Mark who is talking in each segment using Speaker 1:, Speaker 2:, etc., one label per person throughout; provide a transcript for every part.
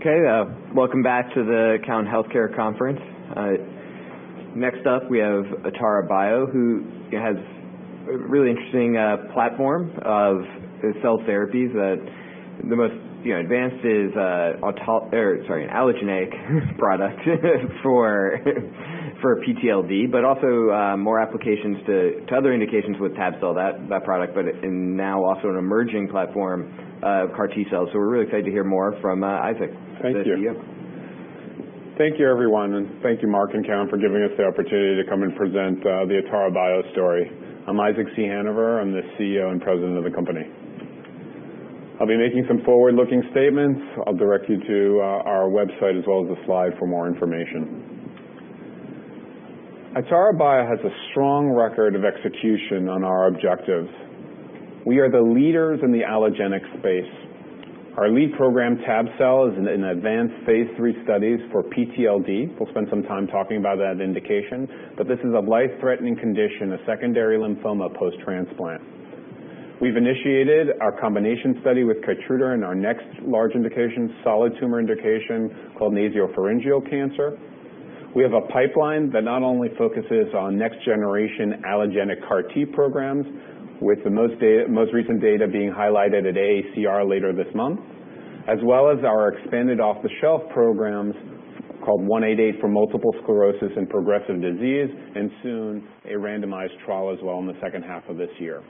Speaker 1: Okay, welcome back to the Cowen Healthcare Conference. Next up, we have Atara Bio, who has a really interesting platform of cell therapies. The most advanced is an allogeneic product for PTLD, but also more applications to other indications with tab-cel, that product, but now also an emerging platform of CAR T-cells. So we're really excited to hear more from Isaac.
Speaker 2: Thank you.
Speaker 1: CEO.
Speaker 2: Thank you, everyone, and thank you, Mark and Cowen, for giving us the opportunity to come and present the Atara Bio story. I'm Isaac C. Hanover. I'm the CEO and president of the company. I'll be making some forward-looking statements. I'll direct you to our website as well as the slide for more information. Atara Bio has a strong record of execution on our objectives. We are the leaders in the allogenic space. Our lead program, tab-cel, is in advanced phase 3 studies for PTLD. We'll spend some time talking about that indication, but this is a life-threatening condition, a secondary lymphoma post-transplant. We've initiated our combination study with Keytruda in our next large indication, solid tumor indication called nasopharyngeal cancer. We have a pipeline that not only focuses on next-generation allogeneic CAR T programs, with the most recent data being highlighted at AACR later this month, as well as our expanded off-the-shelf programs called 188 for multiple sclerosis and progressive disease, and soon a randomized trial as well in the second half of this year.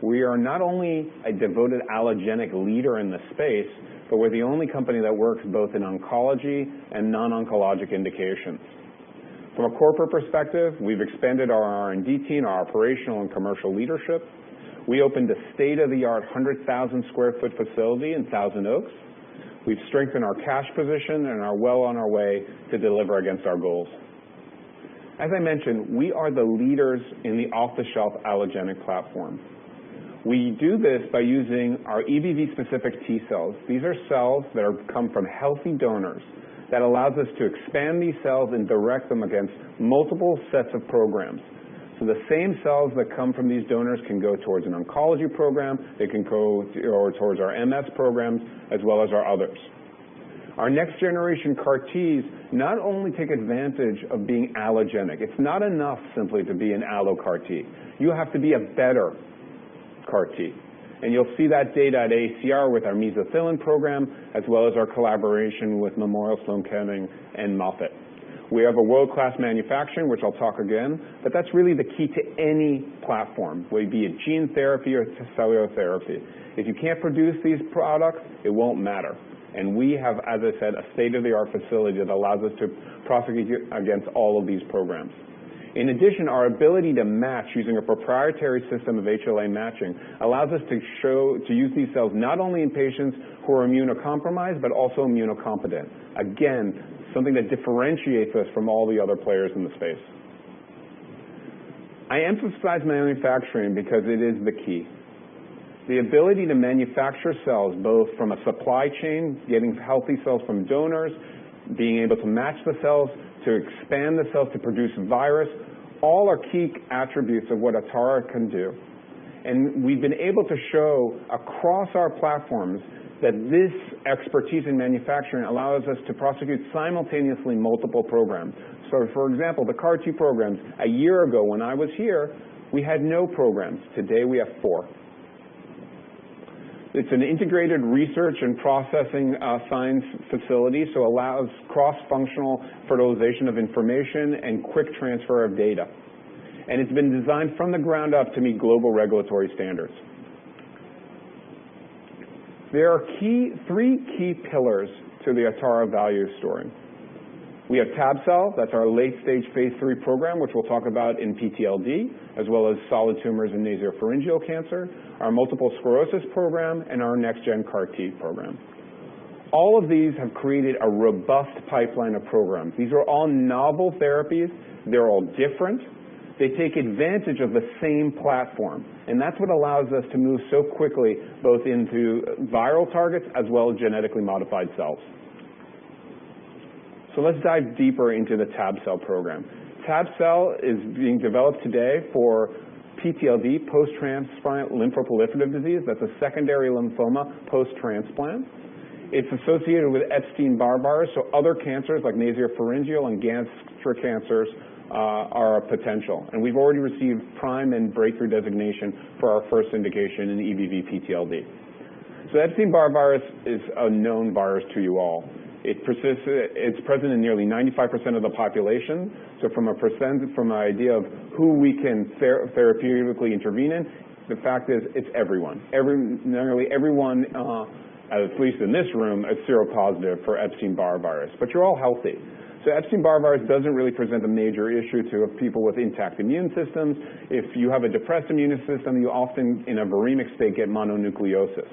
Speaker 2: We are not only a devoted allogenic leader in the space, but we're the only company that works both in oncology and non-oncologic indications. From a corporate perspective, we've expanded our R&D team, our operational and commercial leadership. We opened a state-of-the-art 100,000 square foot facility in Thousand Oaks. We've strengthened our cash position and are well on our way to deliver against our goals. As I mentioned, we are the leaders in the off-the-shelf allogenic platform. We do this by using our EBV-specific T cells. These are cells that come from healthy donors that allows us to expand these cells and direct them against multiple sets of programs. So the same cells that come from these donors can go towards an oncology program, they can go towards our MS programs, as well as our others. Our next generation CAR Ts not only take advantage of being allogenic. It's not enough simply to be an allo CAR T. You have to be a better CAR T. And you'll see that data at AACR with our mesothelin program, as well as our collaboration with Memorial Sloan Kettering and Moffitt. We have a world-class manufacturing, which I'll talk again, but that's really the key to any platform, whether it be a gene therapy or cellular therapy. If you can't produce these products, it won't matter. And we have, as I said, a state-of-the-art facility that allows us to prosecute against all of these programs. In addition, our ability to match using a proprietary system of HLA matching allows us to use these cells not only in patients who are immunocompromised, but also immunocompetent. Again, something that differentiates us from all the other players in the space. I emphasize manufacturing because it is the key. The ability to manufacture cells, both from a supply chain, getting healthy cells from donors, being able to match the cells, to expand the cells to produce virus, all are key attributes of what Atara can do. And we've been able to show across our platforms that this expertise in manufacturing allows us to prosecute simultaneously multiple programs. So, for example, the CAR T programs, a year ago when I was here, we had no programs. Today we have 4. It's an integrated research and processing science facility, so allows cross-functional fertilization of information and quick transfer of data. And it's been designed from the ground up to meet global regulatory standards. There are 3 key pillars to the Atara value story. We have tab-cel, that's our late-stage phase 3 program, which we'll talk about in PTLD, as well as solid tumors and nasopharyngeal cancer, our multiple sclerosis program, and our next-gen CAR T program. All of these have created a robust pipeline of programs. These are all novel therapies. They're all different. They take advantage of the same platform, and that's what allows us to move so quickly both into viral targets as well as genetically modified cells. So let's dive deeper into the tab-cel program. Tab-cel is being developed today for PTLD, post-transplant lymphoproliferative disease. That's a secondary lymphoma post-transplant. It's associated with Epstein-Barr virus, so other cancers like nasopharyngeal and gastric cancers are a potential. And we've already received prime and breakthrough designation for our first indication in EBV-PTLD. So Epstein-Barr virus is a known virus to you all. It's present in nearly 95% of the population. So from an idea of who we can therapeutically intervene in, the fact is it's everyone. Nearly everyone, at least in this room, is seropositive for Epstein-Barr virus. But you're all healthy. So Epstein-Barr virus doesn't really present a major issue to people with intact immune systems. If you have a depressed immune system, you often, in a viremic state, get mononucleosis.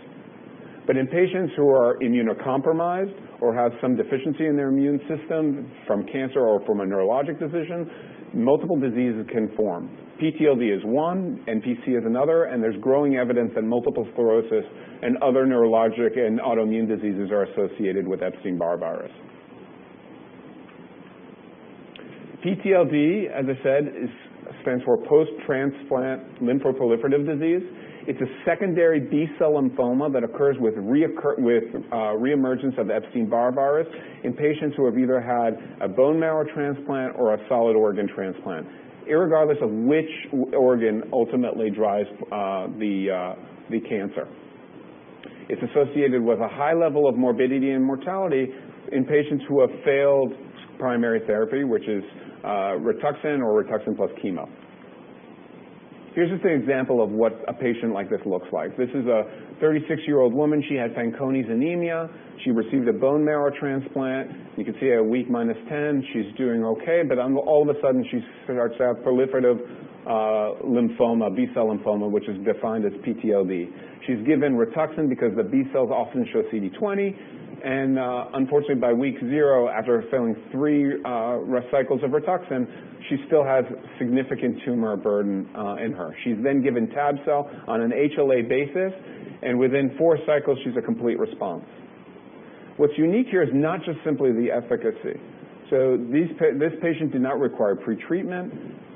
Speaker 2: But in patients who are immunocompromised or have some deficiency in their immune system from cancer or from a neurologic decision, multiple diseases can form. PTLD is one, NPC is another, and there's growing evidence that multiple sclerosis and other neurologic and autoimmune diseases are associated with Epstein-Barr virus. PTLD, as I said, stands for post-transplant lymphoproliferative disease. It's a secondary B-cell lymphoma that occurs with reemergence of Epstein-Barr virus in patients who have either had a bone marrow transplant or a solid organ transplant, irregardless of which organ ultimately drives the cancer. It's associated with a high level of morbidity and mortality in patients who have failed primary therapy, which is Rituxan or Rituxan plus chemo. Here's just an example of what a patient like this looks like. This is a 36-year-old woman. She had Fanconi's anemia. She received a bone marrow transplant. You can see at week -10, she's doing okay, but all of a sudden she starts to have proliferative lymphoma, B-cell lymphoma, which is defined as PTLD. She's given Rituxan because the B-cells often show CD20, and unfortunately by week 0, after failing 3 cycles of Rituxan, she still has significant tumor burden in her. She's then given Tab-cel on an HLA basis, and within 4 cycles she's a complete response. What's unique here is not just simply the efficacy. So this patient did not require pretreatment,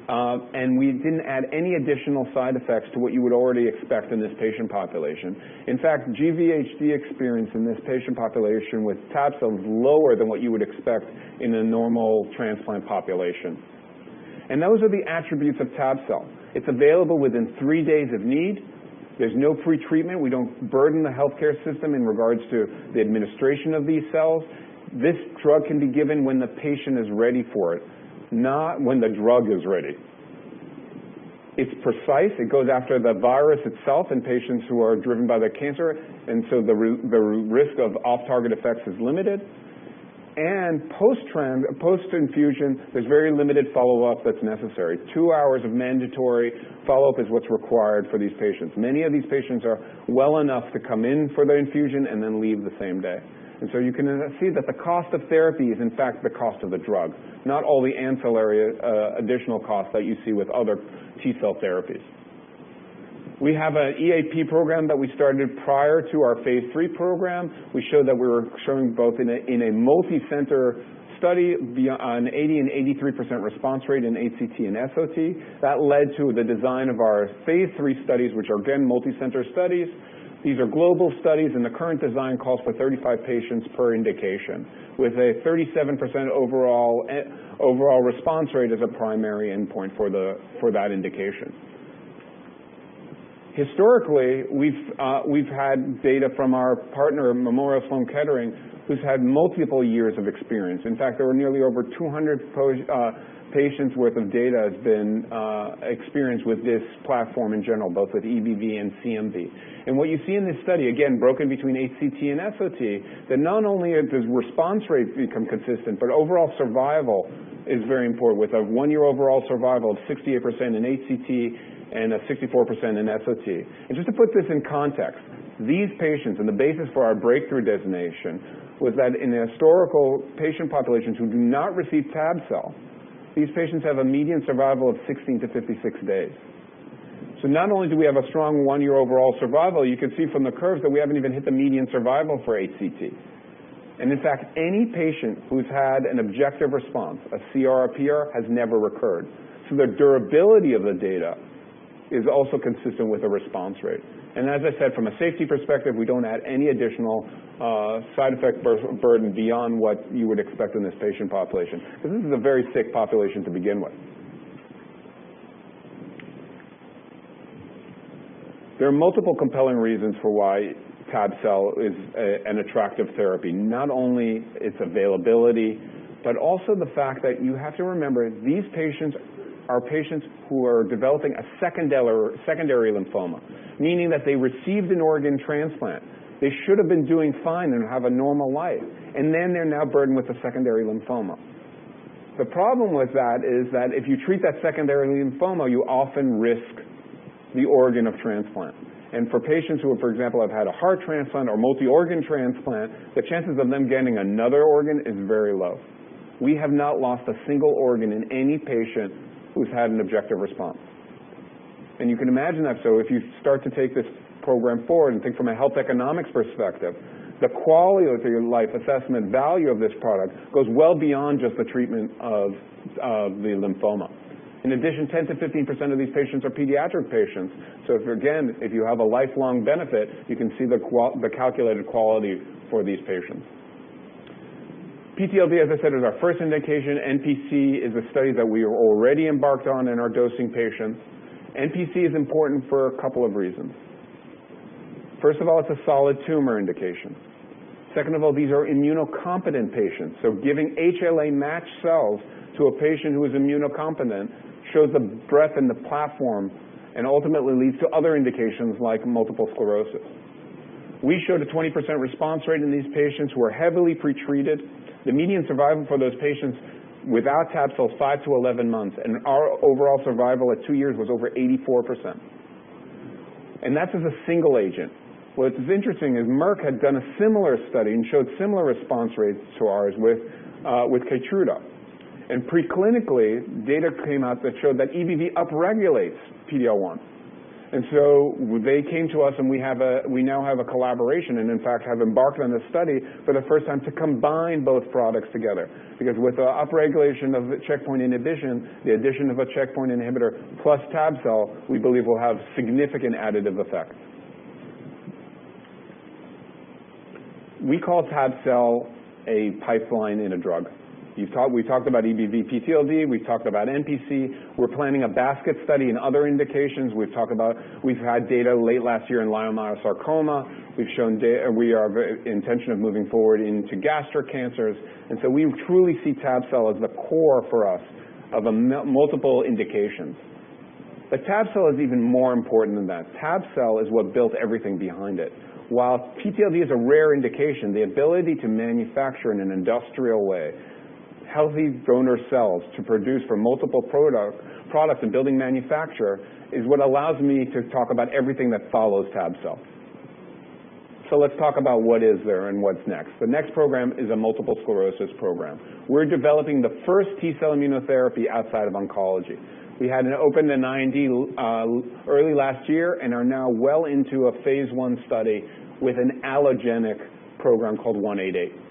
Speaker 2: and we didn't add any additional side effects to what you would already expect in this patient population. In fact, GVHD experience in this patient population with Tab-cel is lower than what you would expect in a normal transplant population. And those are the attributes of Tab-cel. It's available within 3 days of need. There's no pretreatment. We don't burden the healthcare system in regards to the administration of these cells. This drug can be given when the patient is ready for it, not when the drug is ready. It's precise. It goes after the virus itself in patients who are driven by the cancer, and so the risk of off-target effects is limited. And post-infusion, there's very limited follow-up that's necessary. 2 hours of mandatory follow-up is what's required for these patients. Many of these patients are well enough to come in for the infusion and then leave the same day. And so you can see that the cost of therapy is in fact the cost of the drug, not all the ancillary additional costs that you see with other T-cell therapies. We have an EAP program that we started prior to our phase 3 program. We showed that we were showing both in a multi-center study an 80 and 83% response rate in HCT and SOT. That led to the design of our phase 3 studies, which are again multi-center studies. These are global studies, and the current design calls for 35 patients per indication, with a 37% overall response rate as a primary endpoint for that indication. Historically, we've had data from our partner, Memorial Sloan Kettering, who's had multiple years of experience. In fact, there were nearly over 200 patients worth of data has been experienced with this platform in general, both with EBV and CMV. And what you see in this study, again, broken between HCT and SOT, that not only does response rate become consistent, but overall survival is very important, with a 1-year overall survival of 68% in HCT and a 64% in SOT. And just to put this in context, these patients, and the basis for our breakthrough designation, was that in the historical patient populations who do not receive Tab-cel, these patients have a median survival of 16 to 56 days. So not only do we have a strong 1-year overall survival, you can see from the curves that we haven't even hit the median survival for HCT. And in fact, any patient who's had an objective response, a CR or PR, has never recurred. So the durability of the data is also consistent with the response rate. And as I said, from a safety perspective, we don't add any additional side effect burden beyond what you would expect in this patient population, because this is a very sick population to begin with. There are multiple compelling reasons for why Tab-cel is an attractive therapy. Not only its availability, but also the fact that you have to remember these patients are patients who are developing a secondary lymphoma, meaning that they received an organ transplant. They should have been doing fine and have a normal life, and then they're now burdened with a secondary lymphoma. The problem with that is that if you treat that secondary lymphoma, you often risk the organ of transplant. And for patients who, for example, have had a heart transplant or multi-organ transplant, the chances of them getting another organ is very low. We have not lost a single organ in any patient who's had an objective response. And you can imagine that. So if you start to take this program forward and think from a health economics perspective, the quality of your life assessment value of this product goes well beyond just the treatment of the lymphoma. In addition, 10 to 15% of these patients are pediatric patients. So if you have a lifelong benefit, you can see the calculated quality for these patients. PTLD, as I said, is our first indication. NPC is a study that we are already embarked on in our dosing patients. NPC is important for a couple of reasons. First of all, it's a solid tumor indication. Second of all, these are immunocompetent patients. So giving HLA-matched cells to a patient who is immunocompetent shows the breadth and the platform and ultimately leads to other indications like multiple sclerosis. We showed a 20% response rate in these patients who are heavily pretreated. The median survival for those patients without Tab-cel is 5 to 11 months, and our overall survival at 2 years was over 84%. And that's as a single agent. What's interesting is Merck had done a similar study and showed similar response rates to ours with Keytruda. And preclinically, data came out that showed that EBV upregulates PD-L1. And so they came to us, and we now have a collaboration, and in fact have embarked on a study for the first time to combine both products together. Because with the upregulation of checkpoint inhibition, the addition of a checkpoint inhibitor plus Tab-cel, we believe will have significant additive effects. We call Tab-cel a pipeline in a drug. We talked about EBV PTLD. We've talked about NPC. We're planning a basket study in other indications. We've had data late last year in leiomyosarcoma. We've shown we are intention of moving forward into gastric cancers. And so we truly see Tab-cel as the core for us of multiple indications. But Tab-cel is even more important than that. Tab-cel is what built everything behind it. While PTLD is a rare indication, the ability to manufacture in an industrial way healthy donor cells to produce for multiple products and building manufacture is what allows me to talk about everything that follows Tab-cel. So let's talk about what is there and what's next. The next program is a multiple sclerosis program. We're developing the first T-cell immunotherapy outside of oncology. We had opened an IND early last year and are now well into a phase 1 study with an allogeneic program called 188.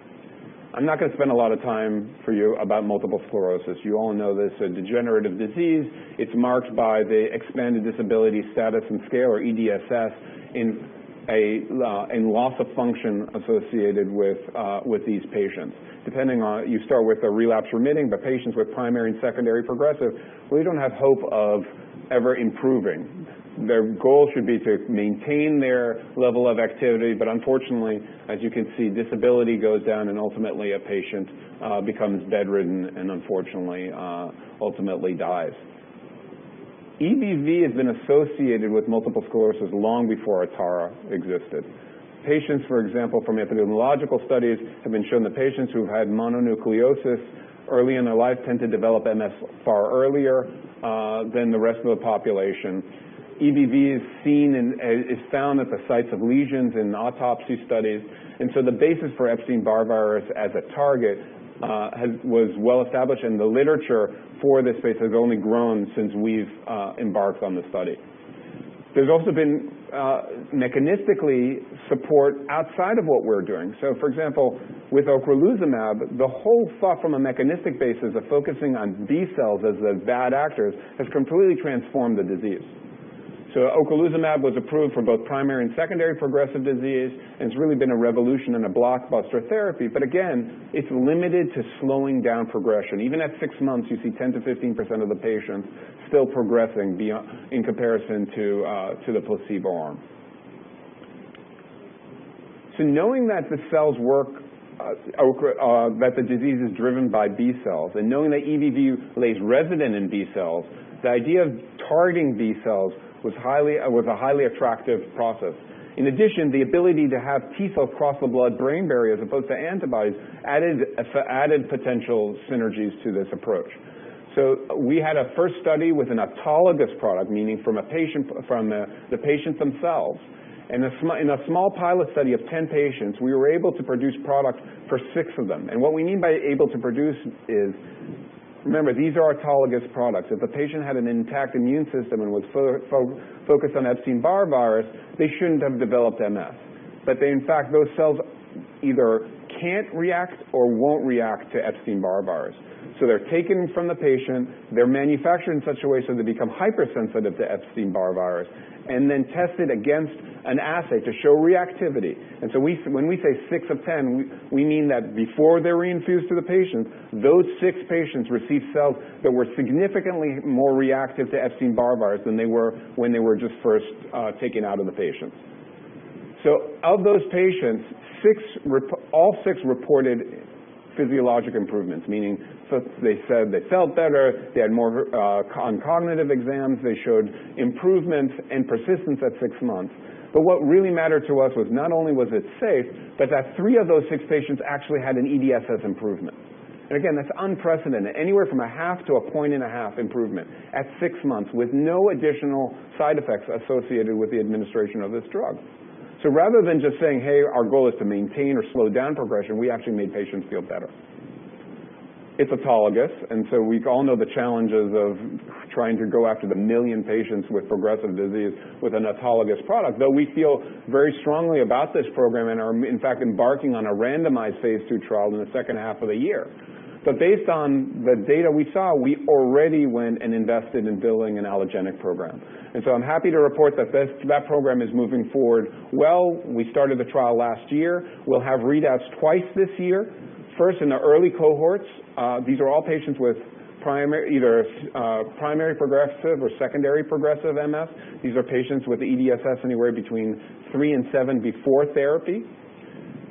Speaker 2: I'm not going to spend a lot of time for you about multiple sclerosis. You all know this, a degenerative disease. It's marked by the expanded disability status and scale, or EDSS, in loss of function associated with these patients. Depending on, you start with a relapse remitting, but patients with primary and secondary progressive really don't have hope of ever improving. Their goal should be to maintain their level of activity, but unfortunately, as you can see, disability goes down and ultimately a patient becomes bedridden and unfortunately ultimately dies. EBV has been associated with multiple sclerosis long before Atara existed. Patients, for example, from epidemiological studies have been shown that patients who've had mononucleosis early in their life tend to develop MS far earlier than the rest of the population. EBV is seen and is found at the sites of lesions in autopsy studies, and so the basis for Epstein-Barr virus as a target was well established, and the literature for this space has only grown since we've embarked on the study. There's also been mechanistically support outside of what we're doing. So, for example, with ocrelizumab, the whole thought from a mechanistic basis of focusing on B cells as the bad actors has completely transformed the disease. So ocrelizumab was approved for both primary and secondary progressive disease, and it's really been a revolution and a blockbuster therapy. But again, it's limited to slowing down progression. Even at 6 months, you see 10 to 15% of the patients still progressing beyond, in comparison to the placebo arm. So knowing that the cells work, that the disease is driven by B cells, and knowing that EBV lays resident in B cells, the idea of targeting B cells was a highly attractive process. In addition, the ability to have T cells cross the blood-brain barrier as opposed to antibodies added potential synergies to this approach. So we had a first study with an autologous product, meaning from the patients themselves. And in a small pilot study of 10 patients, we were able to produce product for 6 of them. And what we mean by able to produce is, remember, these are autologous products. If the patient had an intact immune system and was focused on Epstein-Barr virus, they shouldn't have developed MS. But in fact, those cells either can't react or won't react to Epstein-Barr virus. So they're taken from the patient, they're manufactured in such a way so they become hypersensitive to Epstein-Barr virus, and then tested against an assay to show reactivity. And so when we say 6 of 10, we mean that before they're reinfused to the patient, those 6 patients received cells that were significantly more reactive to Epstein-Barr virus than they were when they were just first taken out of the patient. So of those patients, all 6 reported physiologic improvements, meaning they said they felt better, they had more on cognitive exams, they showed improvement and persistence at 6 months. But what really mattered to us was not only was it safe, but that 3 of those 6 patients actually had an EDSS improvement. And again, that's unprecedented, anywhere from 0.5 to 1.5 improvement at 6 months with no additional side effects associated with the administration of this drug. So rather than just saying, hey, our goal is to maintain or slow down progression, we actually made patients feel better. It's autologous, and so we all know the challenges of trying to go after the 1 million patients with progressive disease with an autologous product, though we feel very strongly about this program and are, in fact, embarking on a randomized phase 2 trial in the second half of the year. But based on the data we saw, we already went and invested in building an allogeneic program. And so I'm happy to report that that program is moving forward well. We started the trial last year. We'll have readouts twice this year. First, in the early cohorts, these are all patients with either primary progressive or secondary progressive MS. These are patients with EDSS anywhere between 3 and 7 before therapy.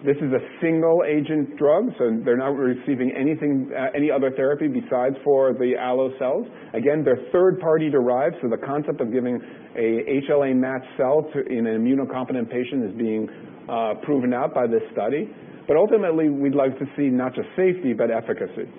Speaker 2: This is a single agent drug, so they're not receiving any other therapy besides for the allo cells. Again, they're third party derived, so the concept of giving a HLA matched cell in an immunocompetent patient is being proven out by this study. But ultimately, we'd like to see not just safety, but efficacy.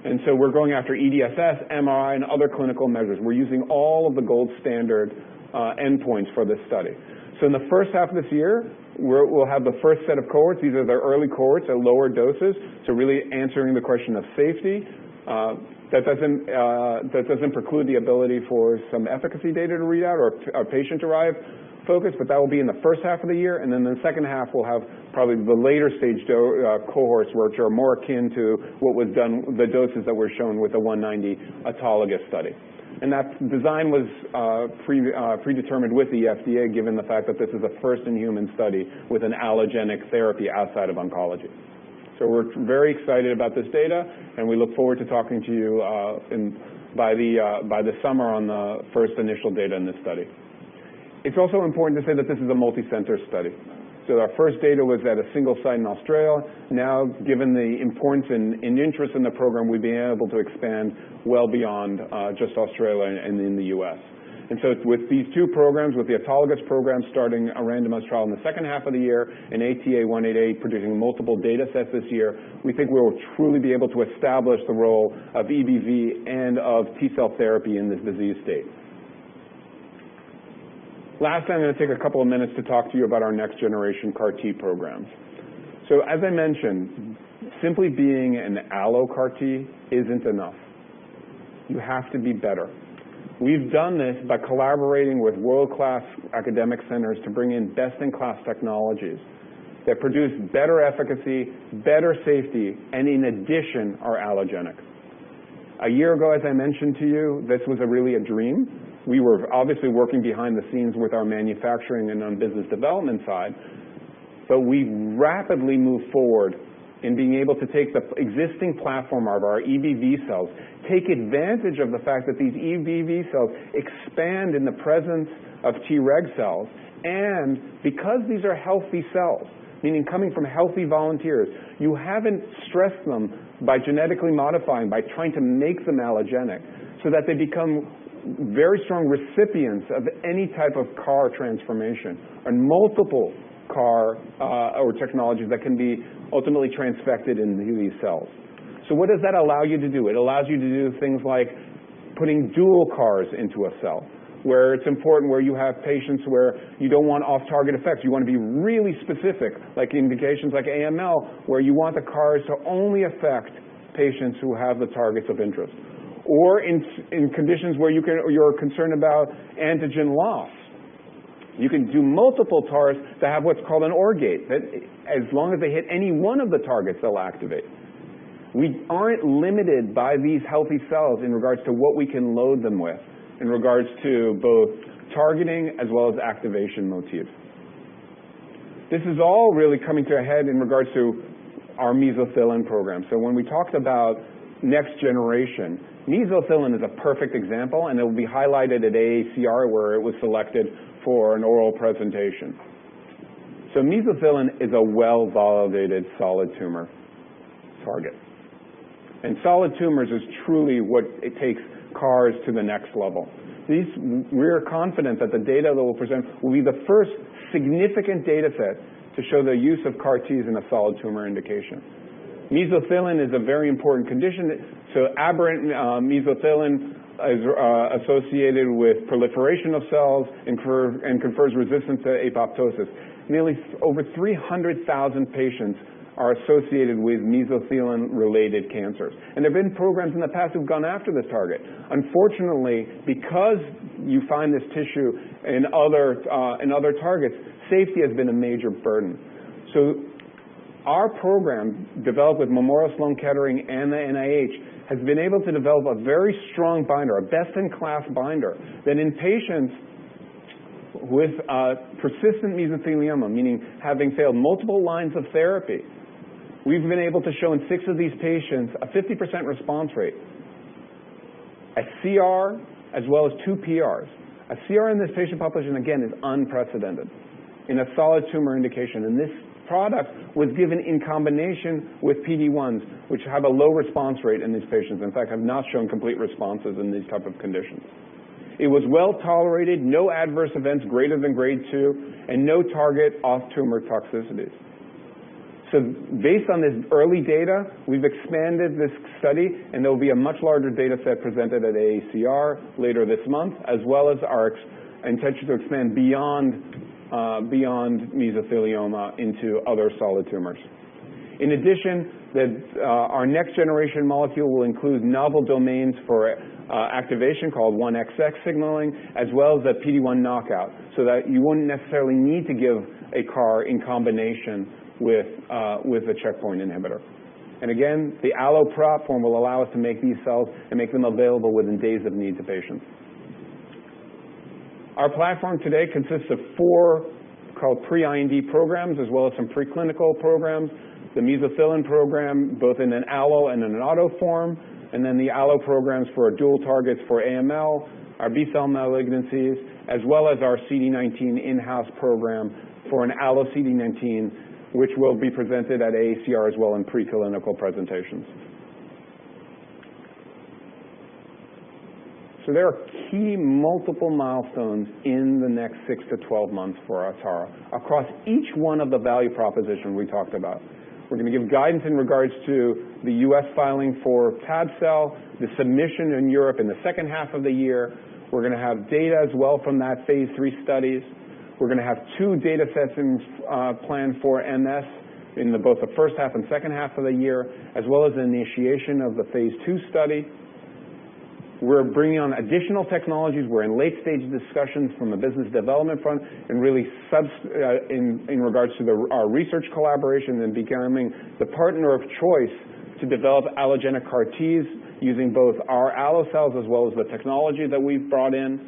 Speaker 2: And so we're going after EDSS, MRI, and other clinical measures. We're using all of the gold standard endpoints for this study. So in the first half of this year, we'll have the first set of cohorts. These are the early cohorts at lower doses, so really answering the question of safety. That doesn't preclude the ability for some efficacy data to read out or patient-derived focus, but that will be in the first half of the year. And then the second half, we'll have probably the later stage cohorts, which are more akin to what was done, the doses that were shown with the 190 autologous study. And that design was predetermined with the FDA, given the fact that this is a first-in-human study with an allogenic therapy outside of oncology. So we're very excited about this data, and we look forward to talking to you by the summer on the first initial data in this study. It's also important to say that this is a multi-center study. So our first data was at a single site in Australia. Now, given the importance and interest in the program, we've been able to expand well beyond just Australia and in the U.S. And so with these 2 programs, with the autologous program starting a randomized trial in the second half of the year, and ATA188 producing multiple data sets this year, we think we will truly be able to establish the role of EBV and of T-cell therapy in this disease state. Last, I'm going to take a couple of minutes to talk to you about our next generation CAR T programs. So as I mentioned, simply being an allo CAR T isn't enough. You have to be better. We've done this by collaborating with world-class academic centers to bring in best-in-class technologies that produce better efficacy, better safety, and in addition are allogenic. A year ago, as I mentioned to you, this was really a dream. we were obviously working behind the scenes with our manufacturing and on business development side, but we rapidly moved forward in being able to take the existing platform of our EBV cells, take advantage of the fact that these EBV cells expand in the presence of Treg cells, and because these are healthy cells, meaning coming from healthy volunteers, you haven't stressed them by genetically modifying, by trying to make them allogenic, so that they become very strong recipients of any type of CAR transformation, and multiple CAR or technologies that can be ultimately transfected into these cells. So what does that allow you to do? It allows you to do things like putting dual CARs into a cell, where it's important, where you have patients where you don't want off-target effects. You want to be really specific, like indications like AML, where you want the CARs to only affect patients who have the targets of interest. Or in conditions where you're concerned about antigen loss. You can do multiple TARs that have what's called an OR gate, that as long as they hit any one of the targets, they'll activate. We aren't limited by these healthy cells in regards to what we can load them with, in regards to both targeting as well as activation motifs. This is all really coming to a head in regards to our mesothelin program. So when we talked about next generation, mesothelin is a perfect example, and it will be highlighted at AACR, where it was selected for an oral presentation. So mesothelin is a well-validated solid tumor target. And solid tumors is truly what it takes CARs to the next level. We're confident that the data that we'll present will be the first significant data set to show the use of CAR-Ts in a solid tumor indication. Mesothelin is a very important condition. So aberrant mesothelin is associated with proliferation of cells and confers resistance to apoptosis. Nearly over 300,000 patients are associated with mesothelin-related cancers. And there have been programs in the past who've gone after this target. Unfortunately, because you find this tissue in other targets, safety has been a major burden. So our program, developed with Memorial Sloan Kettering and the NIH, has been able to develop a very strong binder, a best-in-class binder, that in patients with persistent mesothelioma, meaning having failed multiple lines of therapy, we've been able to show in 6 of these patients a 50% response rate, a CR as well as 2 PRs. A CR in this patient population, again, is unprecedented in a solid tumor indication. And this product was given in combination with PD-1s, which have a low response rate in these patients. In fact, have not shown complete responses in these type of conditions. It was well tolerated, no adverse events greater than grade 2, and no target off-tumor toxicities. So based on this early data, we've expanded this study, and there will be a much larger data set presented at AACR later this month, as well as our intention to expand beyond mesothelioma into other solid tumors. In addition, our next generation molecule will include novel domains for activation called 1XX signaling, as well as the PD-1 knockout, so that you wouldn't necessarily need to give a CAR in combination with a checkpoint inhibitor. And again, the allo platform will allow us to make these cells and make them available within days of need to patients. Our platform today consists of 4 called pre-IND programs, as well as some preclinical programs. The mesothelin program, both in an allo and in an auto form, and then the allo programs for dual targets for AML, our B-cell malignancies, as well as our CD19 in-house program for an allo CD19, which will be presented at AACR as well in preclinical presentations. So there are key multiple milestones in the next 6 to 12 months for Atara across each one of the value propositions we talked about. We're going to give guidance in regards to the U.S. filing for Tab-cel, the submission in Europe in the second half of the year. We're going to have data as well from that phase 3 studies. We're going to have 2 data sets planned for MS in both the first half and second half of the year, as well as the initiation of the phase 2 study. We're bringing on additional technologies. We're in late-stage discussions from a business development front, and really in regards to our research collaboration and becoming the partner of choice to develop allogenic CAR-Ts using both our allo cells as well as the technology that we've brought in.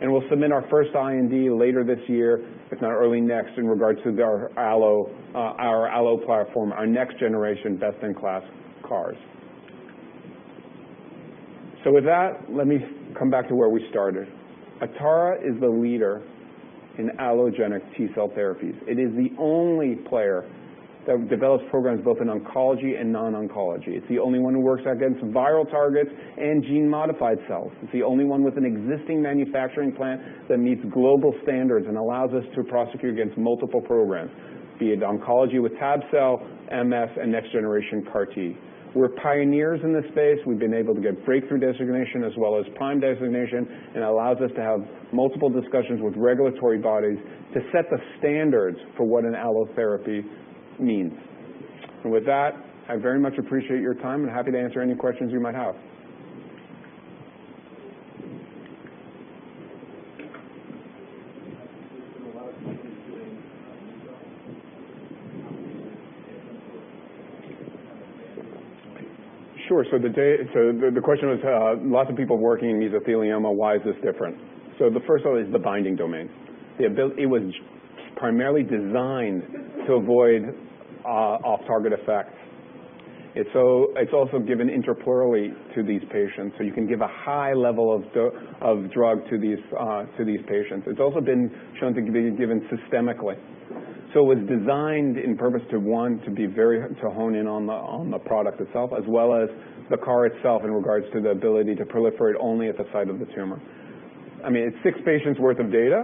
Speaker 2: And we'll submit our first IND later this year, if not early next, in regards to our allo platform, our next generation best-in-class CARs. So with that, let me come back to where we started. Atara is the leader in allogenic T-cell therapies. It is the only player that develops programs both in oncology and non-oncology. It's the only one who works against viral targets and gene-modified cells. It's the only one with an existing manufacturing plant that meets global standards and allows us to prosecute against multiple programs, be it oncology with Tab-cel, MS, and next-generation CAR-T. We're pioneers in this space. We've been able to get breakthrough designation as well as prime designation, and it allows us to have multiple discussions with regulatory bodies to set the standards for what an allotherapy means. And with that, I very much appreciate your time and happy to answer any questions you might have. Sure. So the question was, lots of people working in mesothelioma. Why is this different? So the first one is the binding domain. It was primarily designed to avoid off-target effects. It's also given interpleurally to these patients, so you can give a high level of drug to these patients. It's also been shown to be given systemically. So it was designed in purpose to hone in on the product itself, as well as the CAR itself in regards to the ability to proliferate only at the site of the tumor. I mean, it's 6 patients worth of data,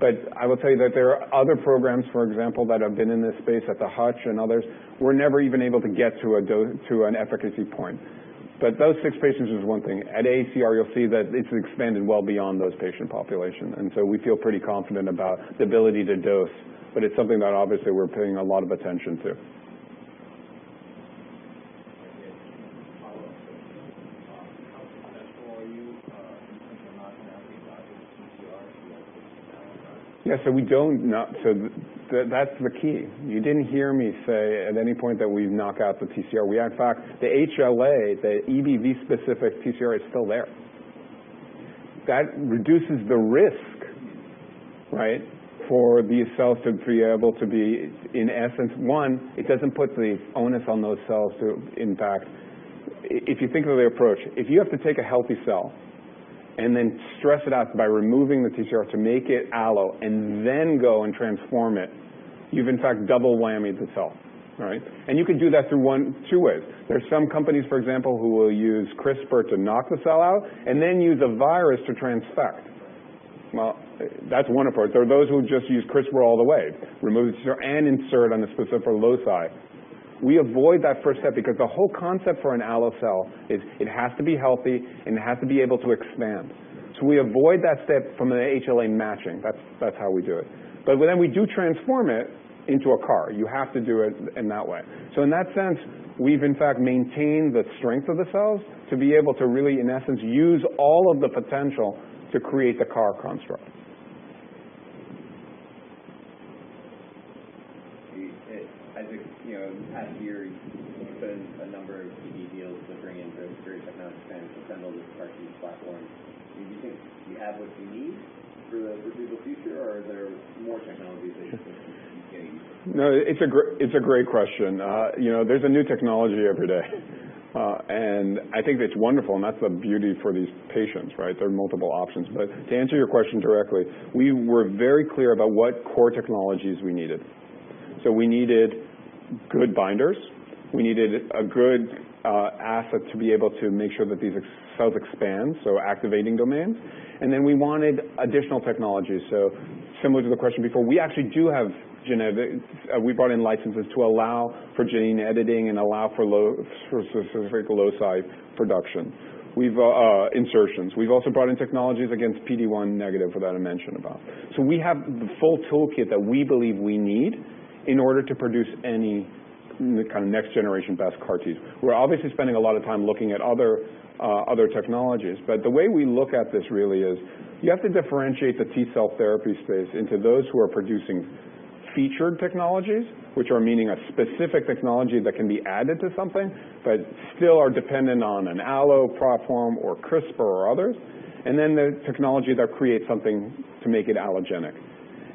Speaker 2: but I will tell you that there are other programs, for example, that have been in this space at the Hutch and others. We're never even able to get to an efficacy point. But those 6 patients is one thing. At AACR, you'll see that it's expanded well beyond those patient population, and so we feel pretty confident about the ability to dose. But it's something that obviously we're paying a lot of attention to. Yeah, so we don't know. So that's the key. You didn't hear me say at any point that we knock out the TCR. We, in fact, the HLA, the EBV-specific TCR is still there. That reduces the risk, right, for these cells to be able to be, in essence, one, it doesn't put the onus on those cells to impact. If you think of the approach, if you have to take a healthy cell and then stress it out by removing the TCR to make it allo and then go and transform it, you've in fact double whammied the cell, right? And you can do that through two ways. There's some companies, for example, who will use CRISPR to knock the cell out and then use a virus to transfect. Well, that's one approach. There are those who just use CRISPR all the way, remove the TCR and insert on the specific loci. We avoid that first step because the whole concept for an allo cell is it has to be healthy and it has to be able to expand. So we avoid that step from the HLA matching. That's how we do it. But then we do transform it into a CAR. You have to do it in that way. So in that sense, we've in fact maintained the strength of the cells to be able to really, in essence, use all of the potential to create the CAR construct.
Speaker 3: Past year, you've done a number of key deals to bring in various technology and assemble this CAR-T platform. Do you think you have what you need for the foreseeable future, or are there more technologies that you think you can use?
Speaker 2: No, it's a great question. There's a new technology every day. And I think it's wonderful, and that's the beauty for these patients, right? There are multiple options. But to answer your question directly, we were very clear about what core technologies we needed. So we needed good binders. We needed a good asset to be able to make sure that these cells expand, so activating domains. And then we wanted additional technologies. So similar to the question before, we actually do have genetics. We brought in licenses to allow for gene editing and allow for specific loci production. We've insertions. We've also brought in technologies against PD-1 negative that I mentioned about. So we have the full toolkit that we believe we need in order to produce any kind of next generation best CAR-Ts. We're obviously spending a lot of time looking at other technologies, but the way we look at this really is you have to differentiate the T-cell therapy space into those who are producing featured technologies, which are meaning a specific technology that can be added to something, but still are dependent on an allo platform or CRISPR or others. and then the technology that creates something to make it allogenic.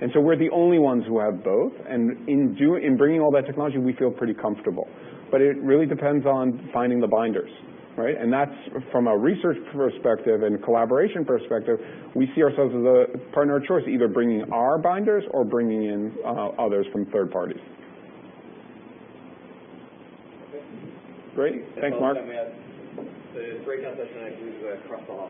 Speaker 2: And so we're the only ones who have both, and in bringing all that technology, we feel pretty comfortable. But it really depends on finding the binders, right? And that's, from a research perspective and collaboration perspective, we see ourselves as a partner of choice, either bringing our binders or bringing in others from third parties. Great. Thanks, Mark.
Speaker 3: The breakout session actually is across the hall.